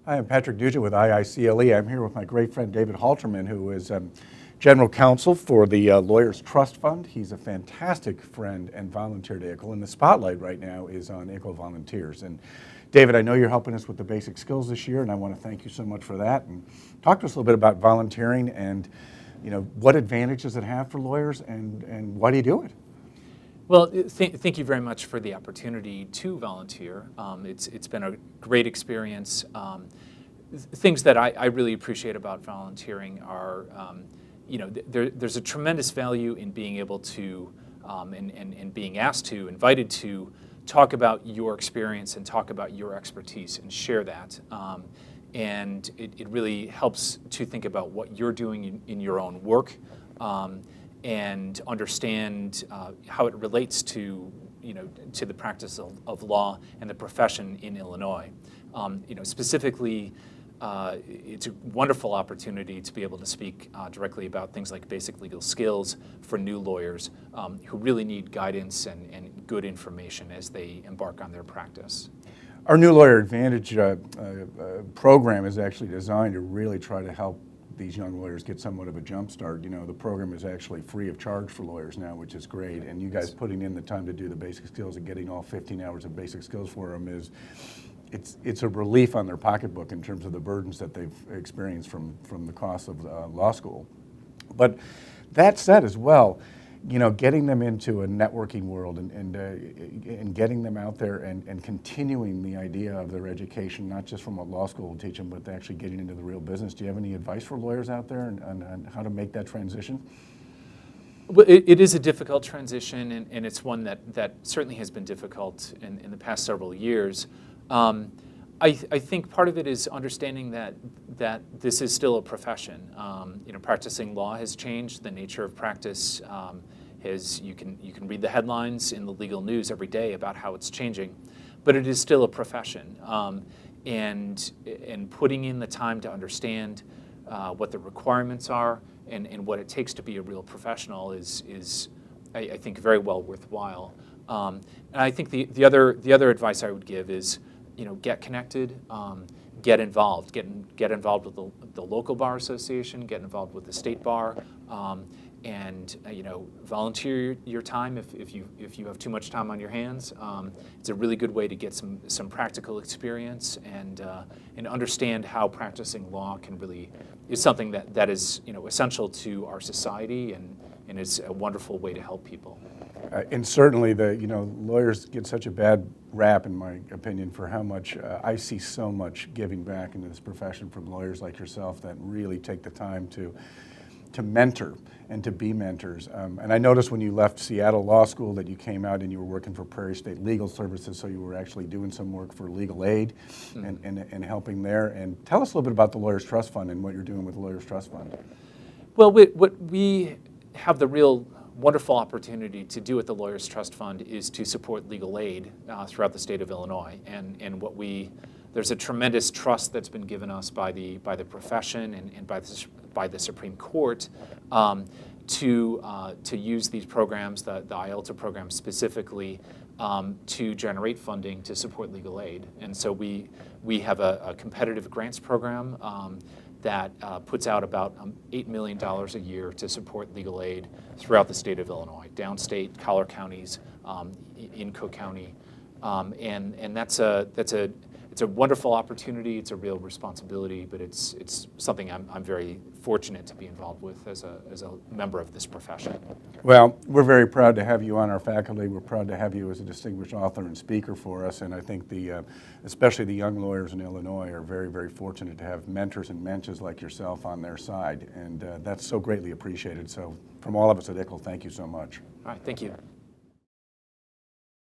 Hi, I'm Patrick Duja with IICLE. I'm here with my great friend David Holtermann, who is General Counsel for the Lawyers Trust Fund. He's a fantastic friend and volunteer to IICLE, and the spotlight right now is on IICLE volunteers. And David, I know you're helping us with the basic skills this year, and I want to thank you so much for that. And talk to us a little bit about volunteering and, you know, what advantage does it have for lawyers, and why do you do it? Well, thank you very much for the opportunity to volunteer. It's been a great experience. Things that I really appreciate about volunteering are, there's a tremendous value in being able to, and being asked to, invited to, talk about your experience and talk about your expertise and share that. And it really helps to think about what you're doing in your own work. And understand how it relates to, to the practice of law and the profession in Illinois. Specifically, it's a wonderful opportunity to be able to speak directly about things like basic legal skills for new lawyers who really need guidance and good information as they embark on their practice. Our new Lawyer Advantage program is actually designed to really try to help these young lawyers get somewhat of a jump start. You know, the program is actually free of charge for lawyers now, which is great. And you guys putting in the time to do the basic skills and getting all 15 hours of basic skills for them it's a relief on their pocketbook in terms of the burdens that they've experienced from the cost of law school. But that said as well, getting them into a networking world and getting them out there and continuing the idea of their education, not just from what law school will teach them, but actually getting into the real business. Do you have any advice for lawyers out there on how to make that transition? Well, it is a difficult transition, and it's one that certainly has been difficult in the past several years. I think part of it is understanding that this is still a profession. Practicing law has changed. The nature of practice you can read the headlines in the legal news every day about how it's changing, but it is still a profession. And putting in the time to understand what the requirements are and what it takes to be a real professional is I think very well worthwhile. And I think the other advice I would give is, get connected, get involved. Get involved with the local bar association, get involved with the state bar, and volunteer your time if you have too much time on your hands. It's a really good way to get some practical experience and understand how practicing law is something that is essential to our society and is a wonderful way to help people. And certainly lawyers get such a bad rap, in my opinion, for how much I see so much giving back into this profession from lawyers like yourself that really take the time to mentor and to be mentors. And I noticed when you left Seattle Law School that you came out and you were working for Prairie State Legal Services, so you were actually doing some work for legal aid and helping there. And tell us a little bit about the Lawyers Trust Fund and what you're doing with the Lawyers Trust Fund. Well, what we have the real wonderful opportunity to do at the Lawyers Trust Fund is to support legal aid throughout the state of Illinois. And there's a tremendous trust that's been given us by the profession and by the Supreme Court to use these programs, the IICLE program specifically, to generate funding to support legal aid. And so we have a competitive grants program that puts out about $8 million a year to support legal aid throughout the state of Illinois, downstate, Collier counties, in Cook County, and that's a wonderful opportunity. It's a real responsibility, but it's something I'm very fortunate to be involved with as a member of this profession. Well, we're very proud to have you on our faculty. We're proud to have you as a distinguished author and speaker for us, and I think especially the young lawyers in Illinois are very, very fortunate to have mentors and mentors like yourself on their side, and that's so greatly appreciated. So from all of us at IICLE, thank you so much. All right, thank you.